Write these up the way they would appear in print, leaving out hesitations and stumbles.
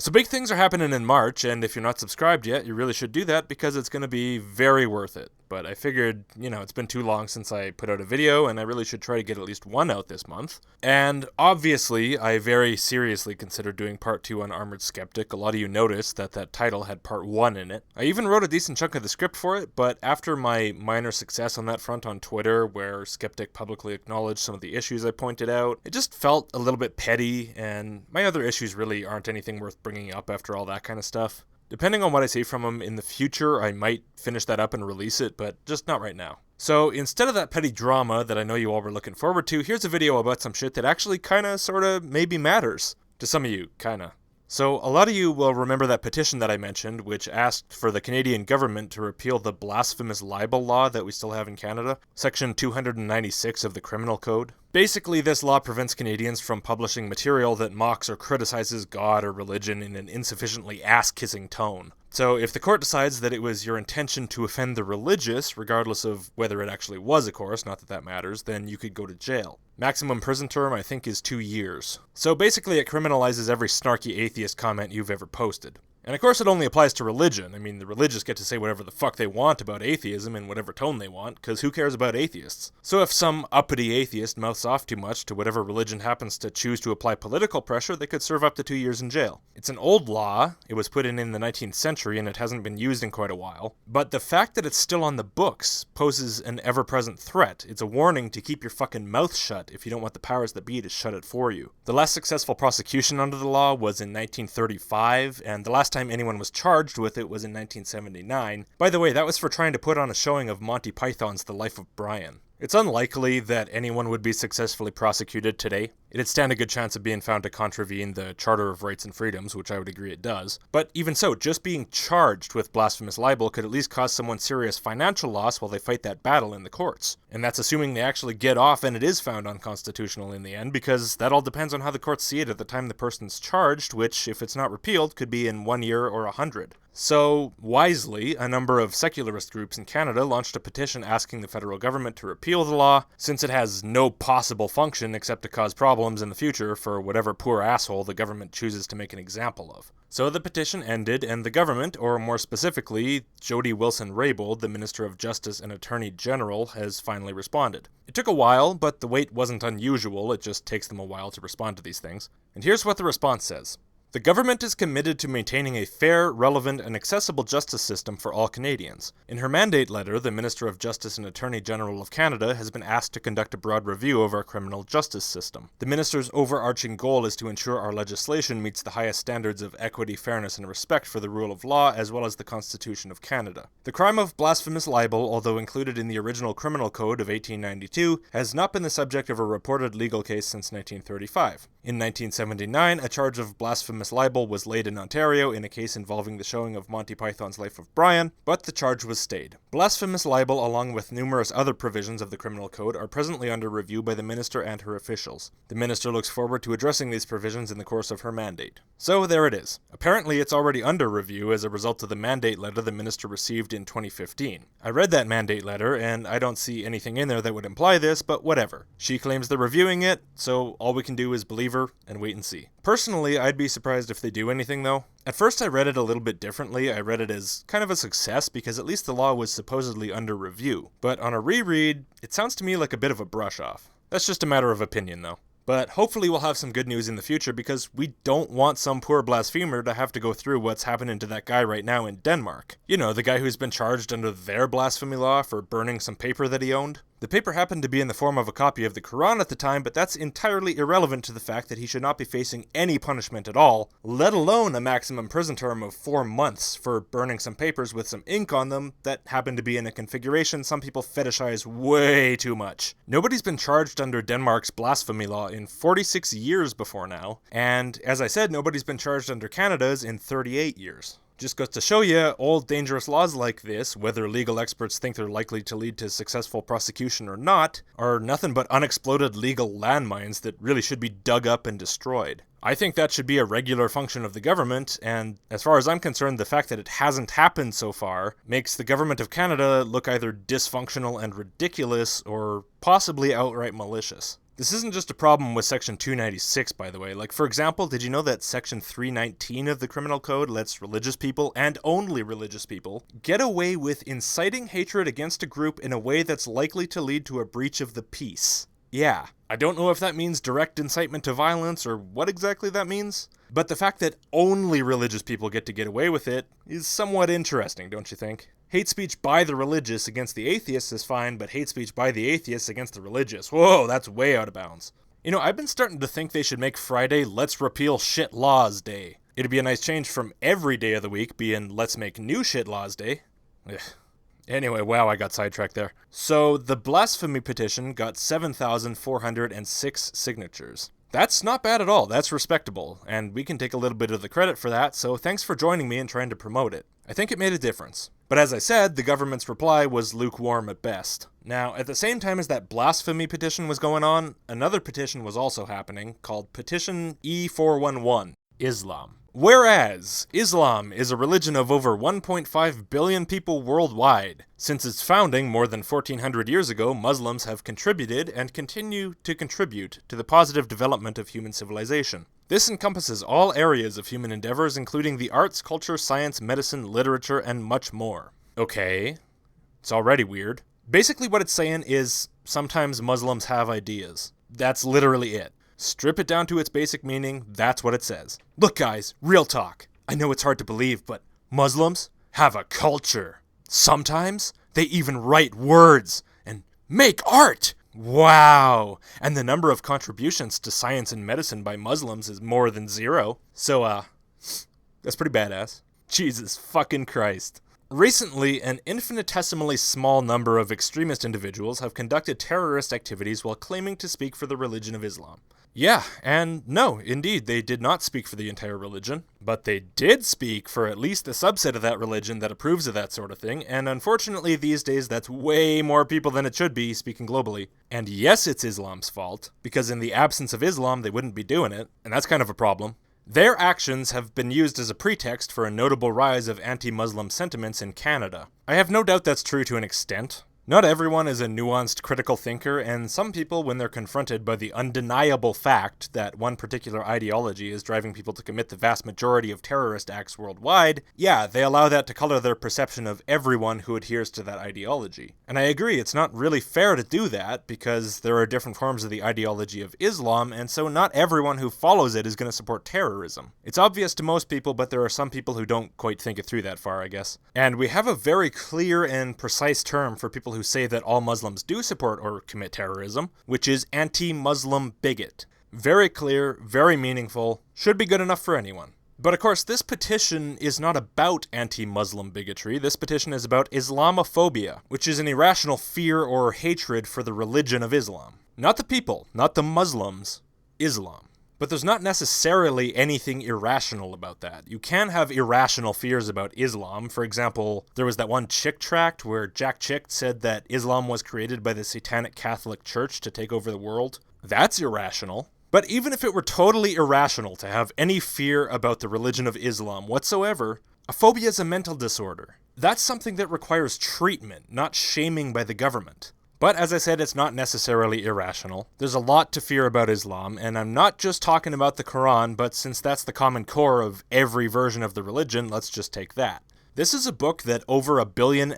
So big things are happening in March, and if you're not subscribed yet, you really should do that because it's going to be very worth it. But I figured, it's been too long since I put out a video, and I really should try to get at least one out this month. And obviously, I very seriously considered doing part 2 on Armored Skeptic. A lot of you noticed that title had part 1 in it. I even wrote a decent chunk of the script for it, but after my minor success on that front on Twitter, where Skeptic publicly acknowledged some of the issues I pointed out, it just felt a little bit petty, and my other issues really aren't anything worth bringing up after all that kind of stuff. Depending on what I see from him in the future, I might finish that up and release it, but just not right now. So instead of that petty drama that I know you all were looking forward to, here's a video about some shit that actually kinda, sorta, maybe matters. To some of you, kinda. So a lot of you will remember that petition that I mentioned, which asked for the Canadian government to repeal the blasphemous libel law that we still have in Canada, Section 296 of the Criminal Code. Basically, this law prevents Canadians from publishing material that mocks or criticizes God or religion in an insufficiently ass-kissing tone. So if the court decides that it was your intention to offend the religious, regardless of whether it actually was, of course, not that that matters, then you could go to jail. Maximum prison term, I think, is 2 years. So basically it criminalizes every snarky atheist comment you've ever posted. And of course it only applies to religion. I mean, the religious get to say whatever the fuck they want about atheism in whatever tone they want, because who cares about atheists? So if some uppity atheist mouths off too much to whatever religion happens to choose to apply political pressure, they could serve up to 2 years in jail. It's an old law, it was put in the 19th century and it hasn't been used in quite a while, but the fact that it's still on the books poses an ever-present threat. It's a warning to keep your fucking mouth shut if you don't want the powers that be to shut it for you. The last successful prosecution under the law was in 1935, and the last time anyone was charged with it was in 1979. By the way, that was for trying to put on a showing of Monty Python's The Life of Brian. It's unlikely that anyone would be successfully prosecuted today. It'd stand a good chance of being found to contravene the Charter of Rights and Freedoms, which I would agree it does. But even so, just being charged with blasphemous libel could at least cause someone serious financial loss while they fight that battle in the courts. And that's assuming they actually get off and it is found unconstitutional in the end, because that all depends on how the courts see it at the time the person's charged, which, if it's not repealed, could be in 1 year or 100. So, wisely, a number of secularist groups in Canada launched a petition asking the federal government to repeal the law, since it has no possible function except to cause problems in the future for whatever poor asshole the government chooses to make an example of. So the petition ended, and the government, or more specifically, Jody Wilson-Raybould, the Minister of Justice and Attorney General, has finally responded. It took a while, but the wait wasn't unusual, it just takes them a while to respond to these things. And here's what the response says. The government is committed to maintaining a fair, relevant, and accessible justice system for all Canadians. In her mandate letter, the Minister of Justice and Attorney General of Canada has been asked to conduct a broad review of our criminal justice system. The Minister's overarching goal is to ensure our legislation meets the highest standards of equity, fairness, and respect for the rule of law, as well as the Constitution of Canada. The crime of blasphemous libel, although included in the original Criminal Code of 1892, has not been the subject of a reported legal case since 1935. In 1979, a charge of blasphemous libel was laid in Ontario in a case involving the showing of Monty Python's Life of Brian, but the charge was stayed. Blasphemous libel, along with numerous other provisions of the Criminal Code, are presently under review by the Minister and her officials. The Minister looks forward to addressing these provisions in the course of her mandate. So there it is. Apparently it's already under review as a result of the mandate letter the Minister received in 2015. I read that mandate letter, and I don't see anything in there that would imply this, but whatever. She claims they're reviewing it, so all we can do is believe her and wait and see. Personally, I'd be surprised if they do anything, though. At first I read it a little bit differently. I read it as kind of a success because at least the law was supposedly under review. But on a reread, it sounds to me like a bit of a brush-off. That's just a matter of opinion, though. But hopefully we'll have some good news in the future because we don't want some poor blasphemer to have to go through what's happening to that guy right now in Denmark. You know, the guy who's been charged under their blasphemy law for burning some paper that he owned. The paper happened to be in the form of a copy of the Quran at the time, but that's entirely irrelevant to the fact that he should not be facing any punishment at all, let alone a maximum prison term of 4 months for burning some papers with some ink on them that happened to be in a configuration some people fetishize way too much. Nobody's been charged under Denmark's blasphemy law in 46 years before now, and as I said, nobody's been charged under Canada's in 38 years. Just goes to show you, old dangerous laws like this, whether legal experts think they're likely to lead to successful prosecution or not, are nothing but unexploded legal landmines that really should be dug up and destroyed. I think that should be a regular function of the government, and as far as I'm concerned, the fact that it hasn't happened so far makes the government of Canada look either dysfunctional and ridiculous, or possibly outright malicious. This isn't just a problem with Section 296, by the way. Like, for example, did you know that Section 319 of the Criminal Code lets religious people, and only religious people, get away with inciting hatred against a group in a way that's likely to lead to a breach of the peace? Yeah, I don't know if that means direct incitement to violence or what exactly that means, but the fact that only religious people get away with it is somewhat interesting, don't you think? Hate speech by the religious against the atheists is fine, but hate speech by the atheists against the religious, whoa, that's way out of bounds. You know, I've been starting to think they should make Friday Let's Repeal Shit Laws Day. It'd be a nice change from every day of the week being Let's Make New Shit Laws Day. Ugh. Anyway, wow, I got sidetracked there. So, the Blasphemy petition got 7,406 signatures. That's not bad at all, that's respectable, and we can take a little bit of the credit for that, so thanks for joining me in trying to promote it. I think it made a difference. But as I said, the government's reply was lukewarm at best. Now, at the same time as that blasphemy petition was going on, another petition was also happening, called Petition E411, Islam. Whereas, Islam is a religion of over 1.5 billion people worldwide. Since its founding more than 1400 years ago, Muslims have contributed and continue to contribute to the positive development of human civilization. This encompasses all areas of human endeavors, including the arts, culture, science, medicine, literature, and much more. Okay, it's already weird. Basically what it's saying is, sometimes Muslims have ideas. That's literally it. Strip it down to its basic meaning, that's what it says. Look guys, real talk. I know it's hard to believe, but Muslims have a culture. Sometimes they even write words and make art. Wow! And the number of contributions to science and medicine by Muslims is more than zero. So, that's pretty badass. Jesus fucking Christ. Recently, an infinitesimally small number of extremist individuals have conducted terrorist activities while claiming to speak for the religion of Islam. Yeah, and no, indeed, they did not speak for the entire religion, but they did speak for at least a subset of that religion that approves of that sort of thing, and unfortunately these days that's way more people than it should be, speaking globally. And yes, it's Islam's fault, because in the absence of Islam they wouldn't be doing it, and that's kind of a problem. Their actions have been used as a pretext for a notable rise of anti-Muslim sentiments in Canada. I have no doubt that's true to an extent. Not everyone is a nuanced critical thinker, and some people, when they're confronted by the undeniable fact that one particular ideology is driving people to commit the vast majority of terrorist acts worldwide, yeah, they allow that to color their perception of everyone who adheres to that ideology. And I agree, it's not really fair to do that, because there are different forms of the ideology of Islam, and so not everyone who follows it is going to support terrorism. It's obvious to most people, but there are some people who don't quite think it through that far, I guess. And we have a very clear and precise term for people who say that all Muslims do support or commit terrorism, which is anti-Muslim bigot. Very clear, very meaningful, should be good enough for anyone. But of course, this petition is not about anti-Muslim bigotry. This petition is about Islamophobia, which is an irrational fear or hatred for the religion of Islam. Not the people, not the Muslims, Islam. But there's not necessarily anything irrational about that. You can have irrational fears about Islam. For example, there was that one Chick tract where Jack Chick said that Islam was created by the Satanic Catholic Church to take over the world. That's irrational. But even if it were totally irrational to have any fear about the religion of Islam whatsoever, a phobia is a mental disorder. That's something that requires treatment, not shaming by the government. But as I said, it's not necessarily irrational. There's a lot to fear about Islam, and I'm not just talking about the Quran, but since that's the common core of every version of the religion, let's just take that. This is a book that over 1.5 billion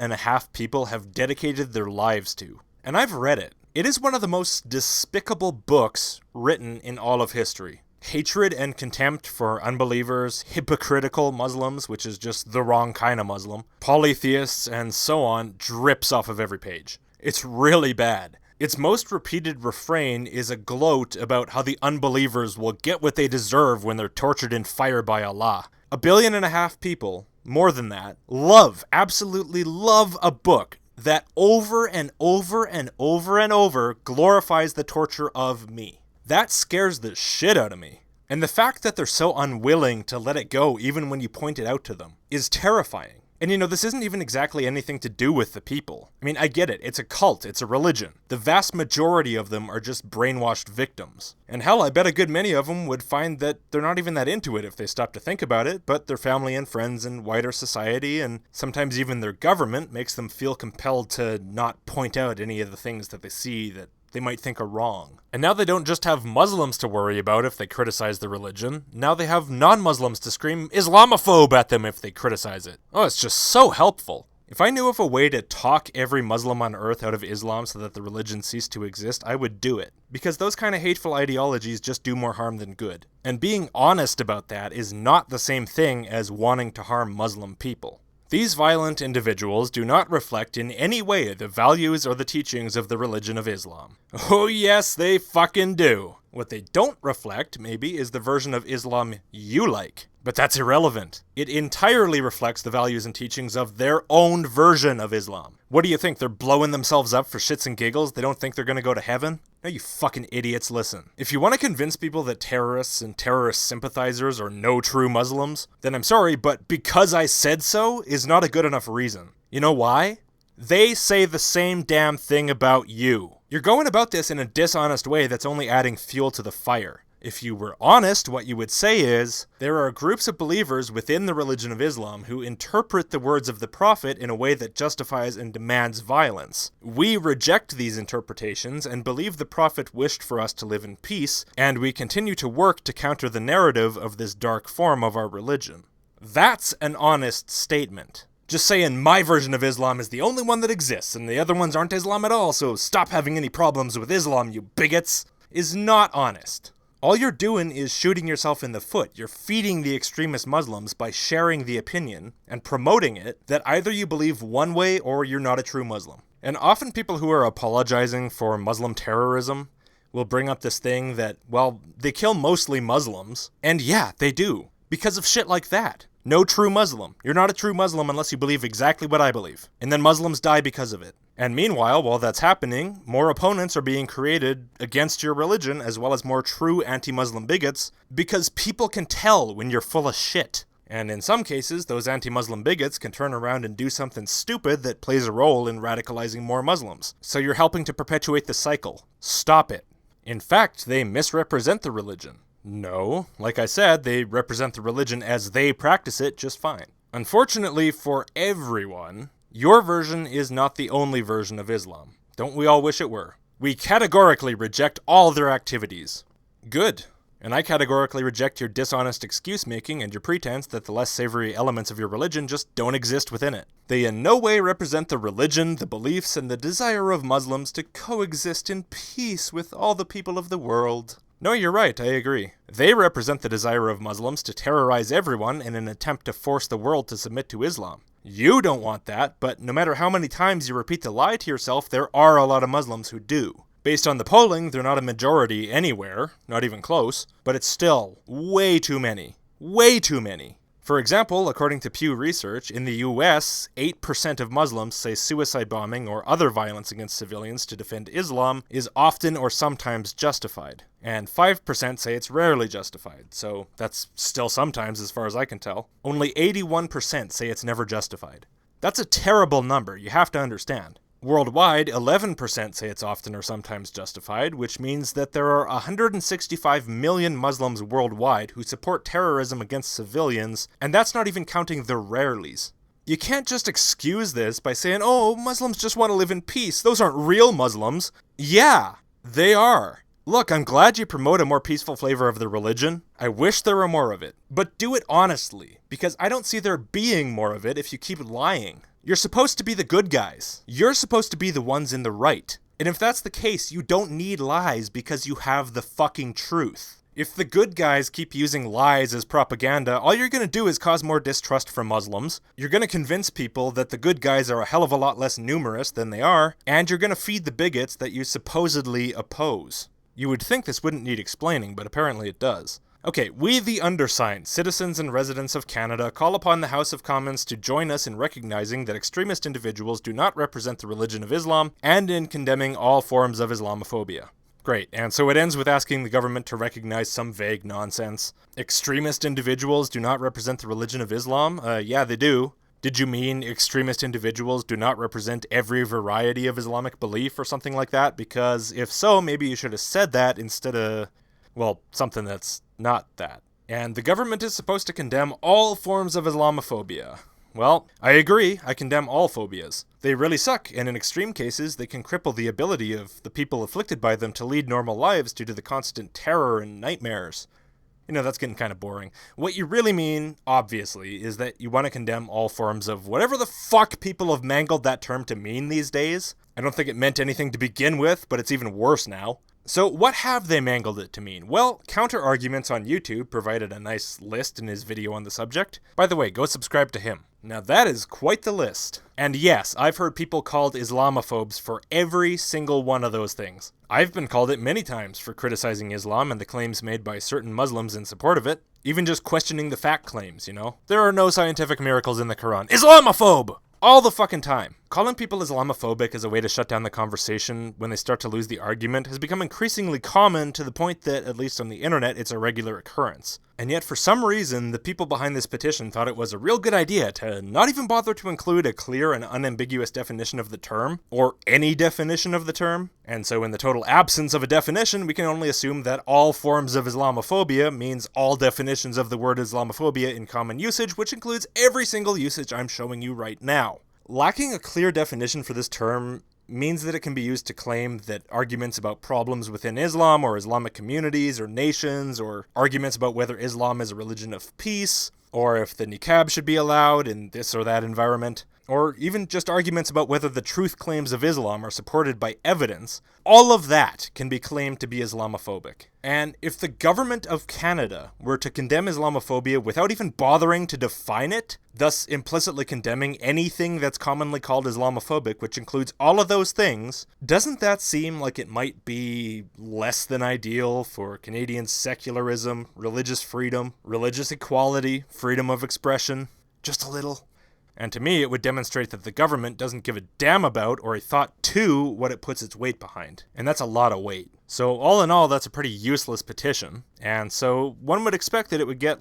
people have dedicated their lives to. And I've read it. It is one of the most despicable books written in all of history. Hatred and contempt for unbelievers, hypocritical Muslims, which is just the wrong kind of Muslim, polytheists, and so on, drips off of every page. It's really bad. Its most repeated refrain is a gloat about how the unbelievers will get what they deserve when they're tortured in fire by Allah. 1.5 billion people, more than that, absolutely love a book that over and over and over and over glorifies the torture of me. That scares the shit out of me. And the fact that they're so unwilling to let it go even when you point it out to them is terrifying. And you know, this isn't even exactly anything to do with the people. I mean, I get it. It's a cult. It's a religion. The vast majority of them are just brainwashed victims. And hell, I bet a good many of them would find that they're not even that into it if they stop to think about it, but their family and friends and wider society, and sometimes even their government, makes them feel compelled to not point out any of the things that they see that they might think are wrong. And now they don't just have Muslims to worry about if they criticize the religion, now they have non-Muslims to scream Islamophobe at them if they criticize it. Oh, it's just so helpful. If I knew of a way to talk every Muslim on earth out of Islam so that the religion ceased to exist, I would do it. Because those kind of hateful ideologies just do more harm than good. And being honest about that is not the same thing as wanting to harm Muslim people. These violent individuals do not reflect in any way the values or the teachings of the religion of Islam. Oh yes, they fucking do. What they don't reflect, maybe, is the version of Islam you like. But that's irrelevant. It entirely reflects the values and teachings of their own version of Islam. What do you think? They're blowing themselves up for shits and giggles? They don't think they're gonna go to heaven? No, you fucking idiots, listen. If you want to convince people that terrorists and terrorist sympathizers are no true Muslims, then I'm sorry, but because I said so is not a good enough reason. You know why? They say the same damn thing about you. You're going about this in a dishonest way that's only adding fuel to the fire. If you were honest, what you would say is, there are groups of believers within the religion of Islam who interpret the words of the Prophet in a way that justifies and demands violence. We reject these interpretations and believe the Prophet wished for us to live in peace, and we continue to work to counter the narrative of this dark form of our religion. That's an honest statement. Just saying my version of Islam is the only one that exists and the other ones aren't Islam at all, so stop having any problems with Islam, you bigots, is not honest. All you're doing is shooting yourself in the foot. You're feeding the extremist Muslims by sharing the opinion and promoting it that either you believe one way or you're not a true Muslim. And often people who are apologizing for Muslim terrorism will bring up this thing that, well, they kill mostly Muslims. And yeah, they do. Because of shit like that. No true Muslim. You're not a true Muslim unless you believe exactly what I believe. And then Muslims die because of it. And meanwhile, while that's happening, more opponents are being created against your religion, as well as more true anti-Muslim bigots, because people can tell when you're full of shit. And in some cases, those anti-Muslim bigots can turn around and do something stupid that plays a role in radicalizing more Muslims. So you're helping to perpetuate the cycle. Stop it. In fact, they misrepresent the religion. No, like I said, they represent the religion as they practice it just fine. Unfortunately for everyone, your version is not the only version of Islam. Don't we all wish it were? We categorically reject all their activities. Good. And I categorically reject your dishonest excuse-making and your pretense that the less savory elements of your religion just don't exist within it. They in no way represent the religion, the beliefs, and the desire of Muslims to coexist in peace with all the people of the world. No, you're right, I agree. They represent the desire of Muslims to terrorize everyone in an attempt to force the world to submit to Islam. You don't want that, but no matter how many times you repeat the lie to yourself, there are a lot of Muslims who do. Based on the polling, they're not a majority anywhere, not even close, but it's still way too many. Way too many. For example, according to Pew Research, in the US, 8% of Muslims say suicide bombing or other violence against civilians to defend Islam is often or sometimes justified. And 5% say it's rarely justified, so that's still sometimes as far as I can tell. Only 81% say it's never justified. That's a terrible number, you have to understand. Worldwide, 11% say it's often or sometimes justified, which means that there are 165 million Muslims worldwide who support terrorism against civilians, and that's not even counting the rarelies. You can't just excuse this by saying, oh, Muslims just want to live in peace. Those aren't real Muslims. Yeah, they are. Look, I'm glad you promote a more peaceful flavor of the religion. I wish there were more of it. But do it honestly, because I don't see there being more of it if you keep lying. You're supposed to be the good guys. You're supposed to be the ones in the right. And if that's the case, you don't need lies because you have the fucking truth. If the good guys keep using lies as propaganda, all you're gonna do is cause more distrust from Muslims. You're gonna convince people that the good guys are a hell of a lot less numerous than they are, and you're gonna feed the bigots that you supposedly oppose. You would think this wouldn't need explaining, but apparently it does. Okay, we the undersigned, citizens and residents of Canada, call upon the House of Commons to join us in recognizing that extremist individuals do not represent the religion of Islam, and in condemning all forms of Islamophobia. Great, and so it ends with asking the government to recognize some vague nonsense. Extremist individuals do not represent the religion of Islam? Yeah, they do. Did you mean extremist individuals do not represent every variety of Islamic belief or something like that? Because if so, maybe you should have said that instead of, well, something that's not that. And the government is supposed to condemn all forms of Islamophobia. Well, I agree. I condemn all phobias. They really suck, and in extreme cases, they can cripple the ability of the people afflicted by them to lead normal lives due to the constant terror and nightmares. You know, that's getting kind of boring. What you really mean, obviously, is that you want to condemn all forms of whatever the fuck people have mangled that term to mean these days. I don't think it meant anything to begin with, but it's even worse now. So what have they mangled it to mean? Well, Counter-Arguments on YouTube provided a nice list in his video on the subject. By the way, go subscribe to him. Now that is quite the list. And yes, I've heard people called Islamophobes for every single one of those things. I've been called it many times for criticizing Islam and the claims made by certain Muslims in support of it. Even just questioning the fact claims, you know? There are no scientific miracles in the Quran. Islamophobe! All the fucking time. Calling people Islamophobic as a way to shut down the conversation when they start to lose the argument has become increasingly common to the point that, at least on the internet, it's a regular occurrence. And yet, for some reason, the people behind this petition thought it was a real good idea to not even bother to include a clear and unambiguous definition of the term, or any definition of the term. And so in the total absence of a definition, we can only assume that all forms of Islamophobia means all definitions of the word Islamophobia in common usage, which includes every single usage I'm showing you right now. Lacking a clear definition for this term means that it can be used to claim that arguments about problems within Islam or Islamic communities or nations, or arguments about whether Islam is a religion of peace, or if the niqab should be allowed in this or that environment, or even just arguments about whether the truth claims of Islam are supported by evidence, all of that can be claimed to be Islamophobic. And if the government of Canada were to condemn Islamophobia without even bothering to define it, thus implicitly condemning anything that's commonly called Islamophobic, which includes all of those things, doesn't that seem like it might be less than ideal for Canadian secularism, religious freedom, religious equality, freedom of expression? Just a little. And to me, it would demonstrate that the government doesn't give a damn about or a thought to what it puts its weight behind. And that's a lot of weight. So all in all, that's a pretty useless petition. And so one would expect that it would get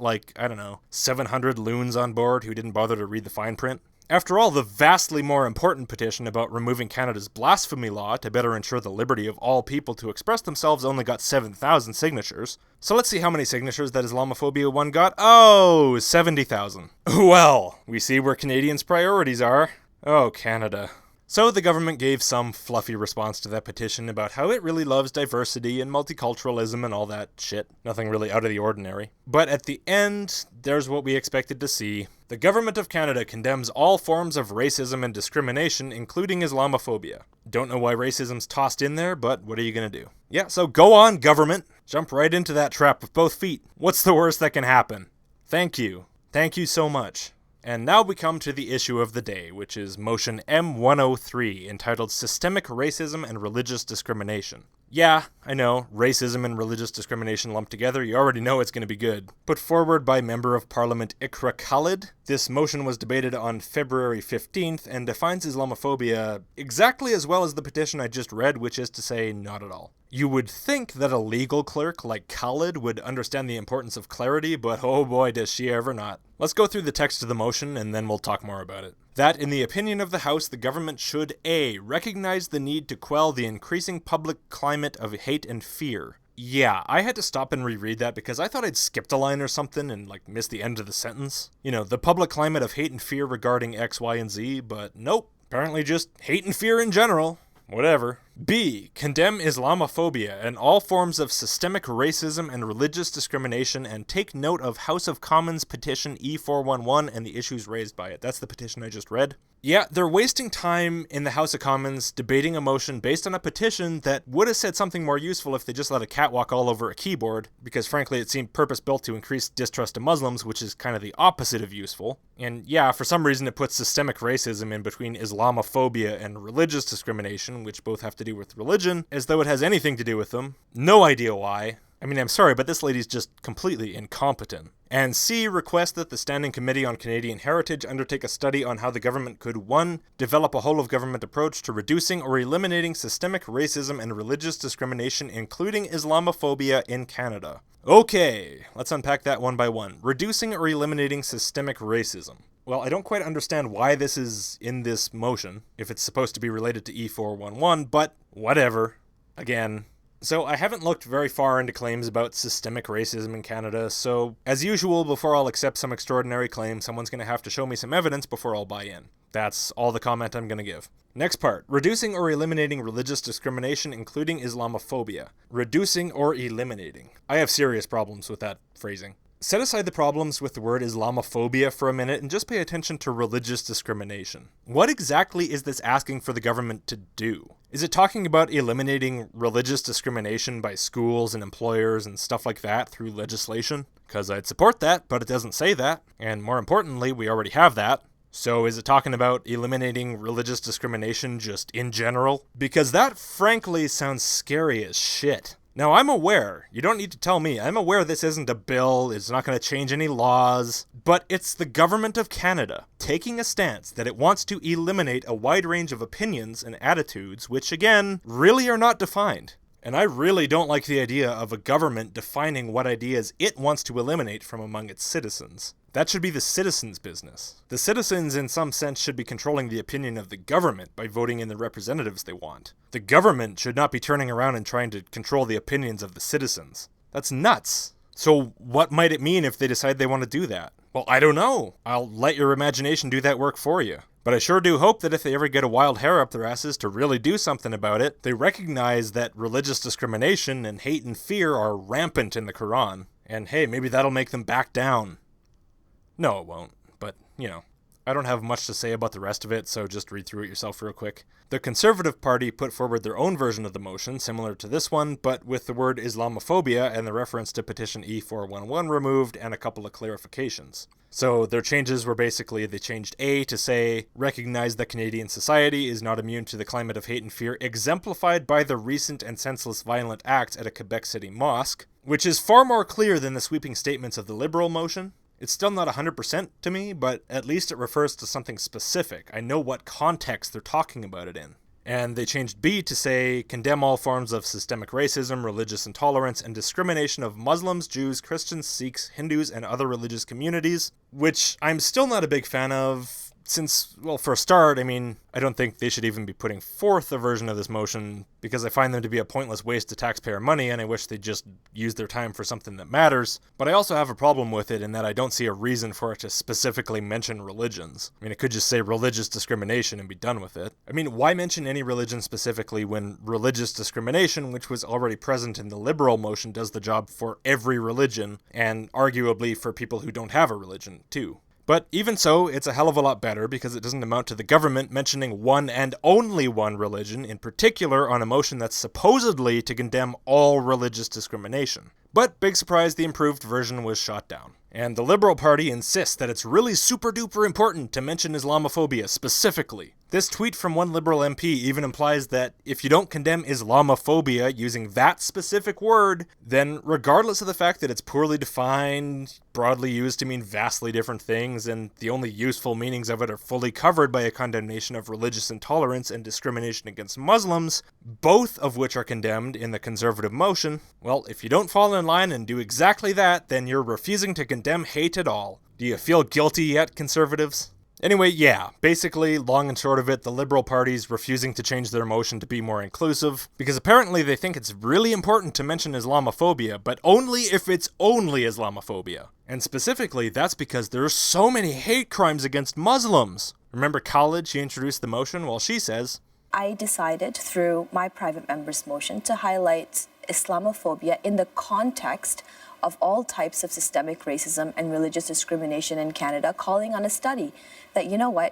700 loons on board who didn't bother to read the fine print. After all, the vastly more important petition about removing Canada's blasphemy law to better ensure the liberty of all people to express themselves only got 7,000 signatures. So let's see how many signatures that Islamophobia one got. Oh, 70,000. Well, we see where Canadians' priorities are. Oh, Canada. So the government gave some fluffy response to that petition about how it really loves diversity and multiculturalism and all that shit. Nothing really out of the ordinary. But at the end, there's what we expected to see. The government of Canada condemns all forms of racism and discrimination, including Islamophobia. Don't know why racism's tossed in there, but what are you gonna do? Yeah, so go on, government. Jump right into that trap with both feet. What's the worst that can happen? Thank you. Thank you so much. And now we come to the issue of the day, which is motion M-103, entitled Systemic Racism and Religious Discrimination. Yeah, I know, racism and religious discrimination lumped together, you already know it's going to be good. Put forward by Member of Parliament Ikra Khalid, this motion was debated on February 15th and defines Islamophobia exactly as well as the petition I just read, which is to say, not at all. You would think that a legal clerk like Khalid would understand the importance of clarity, but oh boy does she ever not. Let's go through the text of the motion and then we'll talk more about it. That, in the opinion of the House, the government should A. recognize the need to quell the increasing public climate of hate and fear. Yeah, I had to stop and reread that because I thought I'd skipped a line or something and missed the end of the sentence. You know, the public climate of hate and fear regarding X, Y, and Z, but nope. Apparently just hate and fear in general. Whatever. B. Condemn Islamophobia and all forms of systemic racism and religious discrimination, and take note of House of Commons petition E411 and the issues raised by it. That's the petition I just read. Yeah, they're wasting time in the House of Commons debating a motion based on a petition that would have said something more useful if they just let a cat walk all over a keyboard, because frankly it seemed purpose-built to increase distrust of Muslims, which is kind of the opposite of useful. And yeah, for some reason it puts systemic racism in between Islamophobia and religious discrimination, which both have to do with religion, as though it has anything to do with them. No idea why. I mean, I'm sorry, but this lady's just completely incompetent. And C, request that the Standing Committee on Canadian Heritage undertake a study on how the government could 1. Develop a whole-of-government approach to reducing or eliminating systemic racism and religious discrimination, including Islamophobia in Canada. Okay, let's unpack that one by one. Reducing or eliminating systemic racism. Well, I don't quite understand why this is in this motion, if it's supposed to be related to E411, but whatever. Again, So I haven't looked very far into claims about systemic racism in Canada, so as usual, before I'll accept some extraordinary claim, someone's going to have to show me some evidence before I'll buy in. That's all the comment I'm going to give. Next part. Reducing or eliminating religious discrimination, including Islamophobia. Reducing or eliminating. I have serious problems with that phrasing. Set aside the problems with the word Islamophobia for a minute and just pay attention to religious discrimination. What exactly is this asking for the government to do? Is it talking about eliminating religious discrimination by schools and employers and stuff like that through legislation? Because I'd support that, but it doesn't say that. And more importantly, we already have that. So is it talking about eliminating religious discrimination just in general? Because that frankly sounds scary as shit. Now, I'm aware, you don't need to tell me, I'm aware this isn't a bill, it's not going to change any laws, but it's the government of Canada taking a stance that it wants to eliminate a wide range of opinions and attitudes which, again, really are not defined. And I really don't like the idea of a government defining what ideas it wants to eliminate from among its citizens. That should be the citizens' business. The citizens, in some sense, should be controlling the opinion of the government by voting in the representatives they want. The government should not be turning around and trying to control the opinions of the citizens. That's nuts. So what might it mean if they decide they want to do that? Well, I don't know. I'll let your imagination do that work for you. But I sure do hope that if they ever get a wild hair up their asses to really do something about it, they recognize that religious discrimination and hate and fear are rampant in the Quran. And hey, maybe that'll make them back down. No, it won't. But, I don't have much to say about the rest of it, so just read through it yourself real quick. The Conservative Party put forward their own version of the motion, similar to this one, but with the word Islamophobia and the reference to petition E411 removed and a couple of clarifications. So their changes were basically, they changed A to say, recognize that Canadian society is not immune to the climate of hate and fear exemplified by the recent and senseless violent acts at a Quebec City mosque, which is far more clear than the sweeping statements of the Liberal motion. It's still not 100% to me, but at least it refers to something specific. I know what context they're talking about it in. And they changed B to say, condemn all forms of systemic racism, religious intolerance, and discrimination of Muslims, Jews, Christians, Sikhs, Hindus, and other religious communities, which I'm still not a big fan of, since, well, for a start, I don't think they should even be putting forth a version of this motion, because I find them to be a pointless waste of taxpayer money, and I wish they'd just use their time for something that matters. But I also have a problem with it in that I don't see a reason for it to specifically mention religions. It could just say religious discrimination and be done with it. Why mention any religion specifically when religious discrimination, which was already present in the Liberal motion, does the job for every religion, and arguably for people who don't have a religion, too? But even so, it's a hell of a lot better because it doesn't amount to the government mentioning one and only one religion, in particular on a motion that's supposedly to condemn all religious discrimination. But, big surprise, the improved version was shot down. And the Liberal Party insists that it's really super duper important to mention Islamophobia specifically. This tweet from one Liberal MP even implies that if you don't condemn Islamophobia using that specific word, then regardless of the fact that it's poorly defined, broadly used to mean vastly different things, and the only useful meanings of it are fully covered by a condemnation of religious intolerance and discrimination against Muslims, both of which are condemned in the Conservative motion, well, if you don't fall in line and do exactly that, then you're refusing to condemn hate at all. Do you feel guilty yet, Conservatives? Anyway, yeah, basically, long and short of it, the Liberal Party's refusing to change their motion to be more inclusive, because apparently they think it's really important to mention Islamophobia, but only if it's only Islamophobia. And specifically, that's because there are so many hate crimes against Muslims. Remember Khalid, she introduced the motion? Well, she says, I decided through my private member's motion to highlight Islamophobia in the context of all types of systemic racism and religious discrimination in Canada, calling on a study that,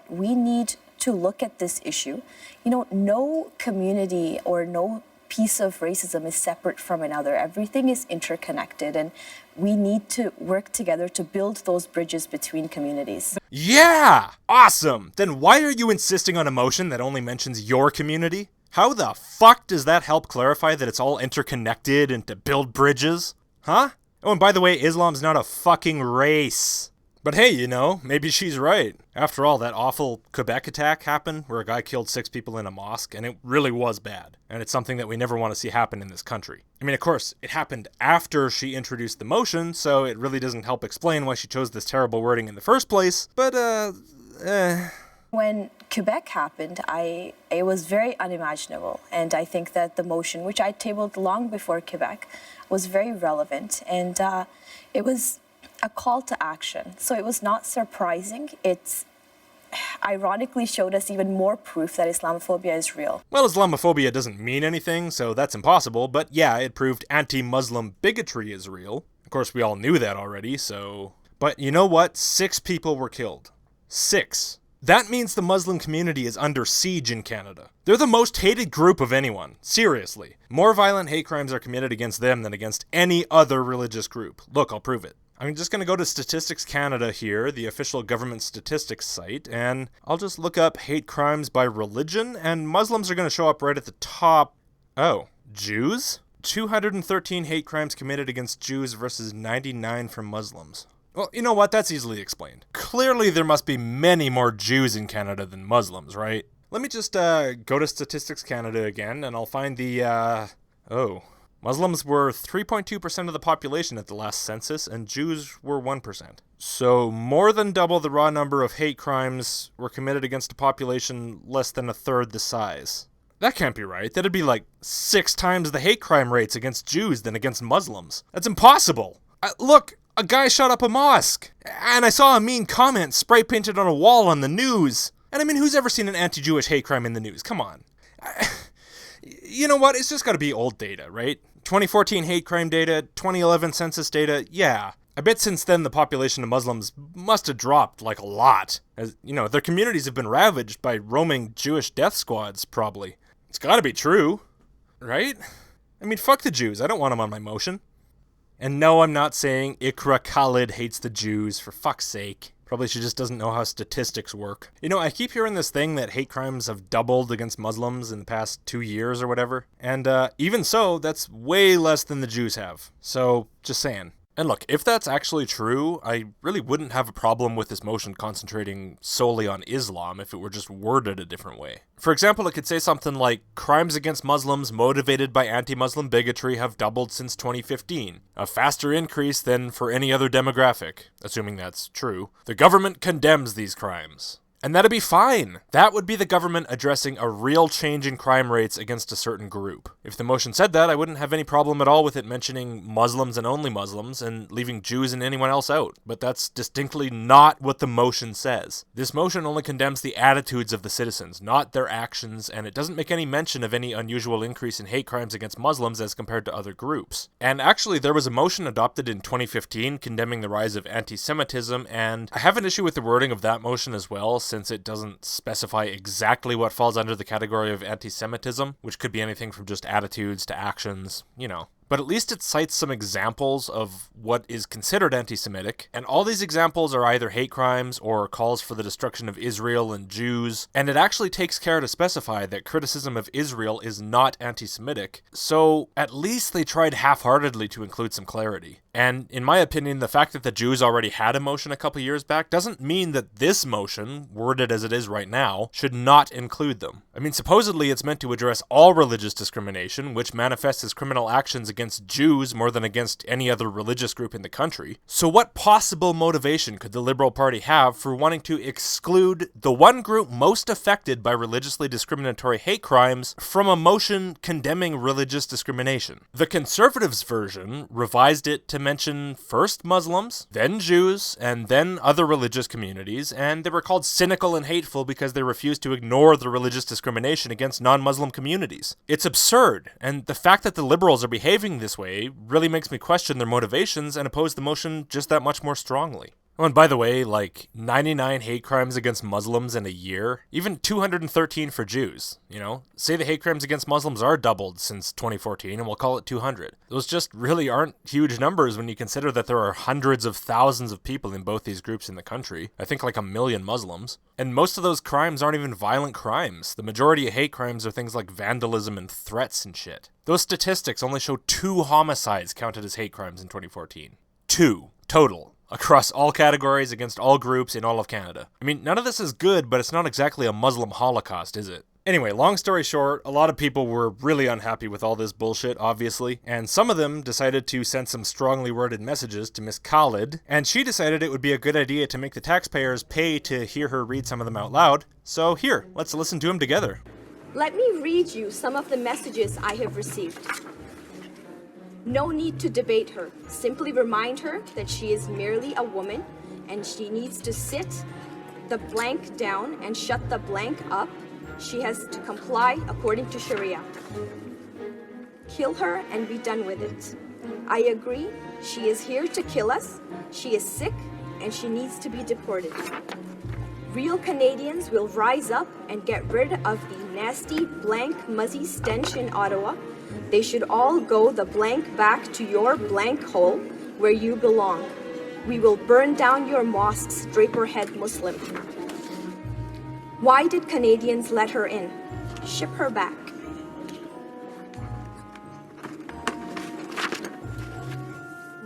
we need to look at this issue. No community or no piece of racism is separate from another. Everything is interconnected, and we need to work together to build those bridges between communities. Yeah! Awesome! Then why are you insisting on a motion that only mentions your community? How the fuck does that help clarify that it's all interconnected and to build bridges? Huh? Oh, and by the way, Islam's not a fucking race. But hey, maybe she's right. After all, that awful Quebec attack happened where a guy killed 6 people in a mosque, and it really was bad. And it's something that we never want to see happen in this country. Of course, it happened after she introduced the motion, so it really doesn't help explain why she chose this terrible wording in the first place, but, When Quebec happened, it was very unimaginable. And I think that the motion, which I tabled long before Quebec, was very relevant. And it was a call to action. So it was not surprising. It's ironically showed us even more proof that Islamophobia is real. Well, Islamophobia doesn't mean anything, so that's impossible, but yeah, it proved anti-Muslim bigotry is real. Of course, we all knew that already, so... But you know what? 6 people were killed. 6. That means the Muslim community is under siege in Canada. They're the most hated group of anyone. Seriously. More violent hate crimes are committed against them than against any other religious group. Look, I'll prove it. I'm just going to go to Statistics Canada here, the official government statistics site, and I'll just look up hate crimes by religion, and Muslims are going to show up right at the top. Oh, Jews? 213 hate crimes committed against Jews versus 99 for Muslims. Well, you know what? That's easily explained. Clearly there must be many more Jews in Canada than Muslims, right? Let me just go to Statistics Canada again, and I'll find the, Muslims were 3.2% of the population at the last census, and Jews were 1%. So more than double the raw number of hate crimes were committed against a population less than a third the size. That can't be right. That'd be like 6 times the hate crime rates against Jews than against Muslims. That's impossible. Look, a guy shot up a mosque, and I saw a mean comment spray painted on a wall on the news. And I mean, who's ever seen an anti-Jewish hate crime in the news? Come on. You know what? It's just got to be old data, right? 2014 hate crime data, 2011 census data, yeah. I bet since then the population of Muslims must have dropped like a lot. As you know, their communities have been ravaged by roaming Jewish death squads, probably. It's got to be true, right? I mean, fuck the Jews. I don't want them on my motion. And no, I'm not saying Ikra Khalid hates the Jews, for fuck's sake. Probably she just doesn't know how statistics work. You know, I keep hearing this thing that hate crimes have doubled against Muslims in the past 2 years or whatever. And even so, that's way less than the Jews have. So, just saying. And look, if that's actually true, I really wouldn't have a problem with this motion concentrating solely on Islam if it were just worded a different way. For example, it could say something like, crimes against Muslims motivated by anti-Muslim bigotry have doubled since 2015, a faster increase than for any other demographic, assuming that's true. The government condemns these crimes. And that'd be fine. That would be the government addressing a real change in crime rates against a certain group. If the motion said that, I wouldn't have any problem at all with it mentioning Muslims and only Muslims and leaving Jews and anyone else out. But that's distinctly not what the motion says. This motion only condemns the attitudes of the citizens, not their actions, and it doesn't make any mention of any unusual increase in hate crimes against Muslims as compared to other groups. And actually, there was a motion adopted in 2015 condemning the rise of anti-Semitism, and I have an issue with the wording of that motion as well, since it doesn't specify exactly what falls under the category of anti-Semitism, which could be anything from just attitudes to actions, you know. But at least it cites some examples of what is considered anti-Semitic, and all these examples are either hate crimes or calls for the destruction of Israel and Jews, and it actually takes care to specify that criticism of Israel is not anti-Semitic, so at least they tried half-heartedly to include some clarity. And in my opinion, the fact that the Jews already had a motion a couple years back doesn't mean that this motion, worded as it is right now, should not include them. I mean, supposedly it's meant to address all religious discrimination, which manifests as criminal actions against Jews more than against any other religious group in the country. So what possible motivation could the Liberal Party have for wanting to exclude the one group most affected by religiously discriminatory hate crimes from a motion condemning religious discrimination? The Conservatives' version revised it to mention first Muslims, then Jews, and then other religious communities, and they were called cynical and hateful because they refused to ignore the religious discrimination against non-Muslim communities. It's absurd, and the fact that the Liberals are behaving this way really makes me question their motivations and oppose the motion just that much more strongly. Oh, and by the way, like 99 hate crimes against Muslims in a year, even 213 for Jews, you know? Say the hate crimes against Muslims are doubled since 2014 and we'll call it 200. Those just really aren't huge numbers when you consider that there are hundreds of thousands of people in both these groups in the country. I think like 1 million Muslims. And most of those crimes aren't even violent crimes. The majority of hate crimes are things like vandalism and threats and shit. Those statistics only show 2 homicides counted as hate crimes in 2014. 2 total. Across all categories, against all groups, in all of Canada. I mean, none of this is good, but it's not exactly a Muslim Holocaust, is it? Anyway, long story short, a lot of people were really unhappy with all this bullshit, obviously, and some of them decided to send some strongly worded messages to Miss Khalid, and she decided it would be a good idea to make the taxpayers pay to hear her read some of them out loud. So here, let's listen to them together. Let me read you some of the messages I have received. No need to debate her. Simply remind her that she is merely a woman and she needs to sit the blank down and shut the blank up. She has to comply according to Sharia. Kill her and be done with it. I agree. She is here to kill us. She is sick and she needs to be deported. Real Canadians will rise up and get rid of the nasty blank muzzy stench in Ottawa. They should all go the blank back to your blank hole where you belong. We will burn down your mosques, Draperhead Muslim. Why did Canadians let her in? Ship her back.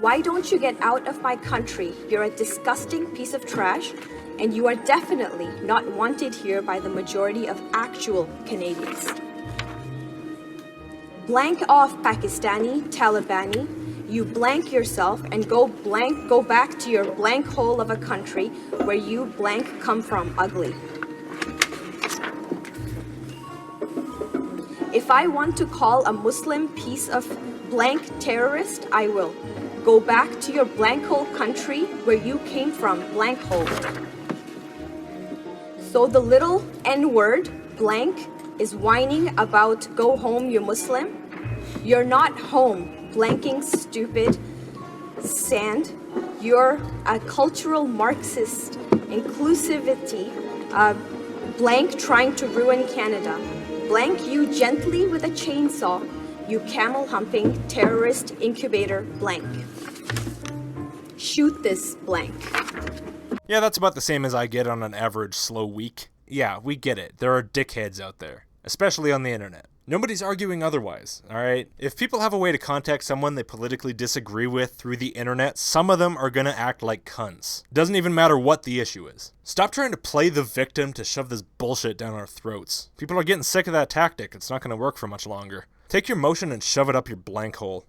Why don't you get out of my country? You're a disgusting piece of trash, and you are definitely not wanted here by the majority of actual Canadians. Blank off, Pakistani, Talibani. You blank yourself and go back to your blank hole of a country where you blank come from, ugly. If I want to call a Muslim piece of blank terrorist, I will. Go back to your blank hole country where you came from, blank hole. So the little N-word, blank, is whining about go home, you Muslim. You're not home, blanking stupid sand. You're a cultural Marxist inclusivity, blank trying to ruin Canada. Blank you gently with a chainsaw, you camel humping terrorist incubator blank. Shoot this blank. Yeah, that's about the same as I get on an average slow week. Yeah, we get it. There are dickheads out there, especially on the internet. Nobody's arguing otherwise, alright? If people have a way to contact someone they politically disagree with through the internet, some of them are gonna act like cunts. Doesn't even matter what the issue is. Stop trying to play the victim to shove this bullshit down our throats. People are getting sick of that tactic. It's not gonna work for much longer. Take your motion and shove it up your blank hole.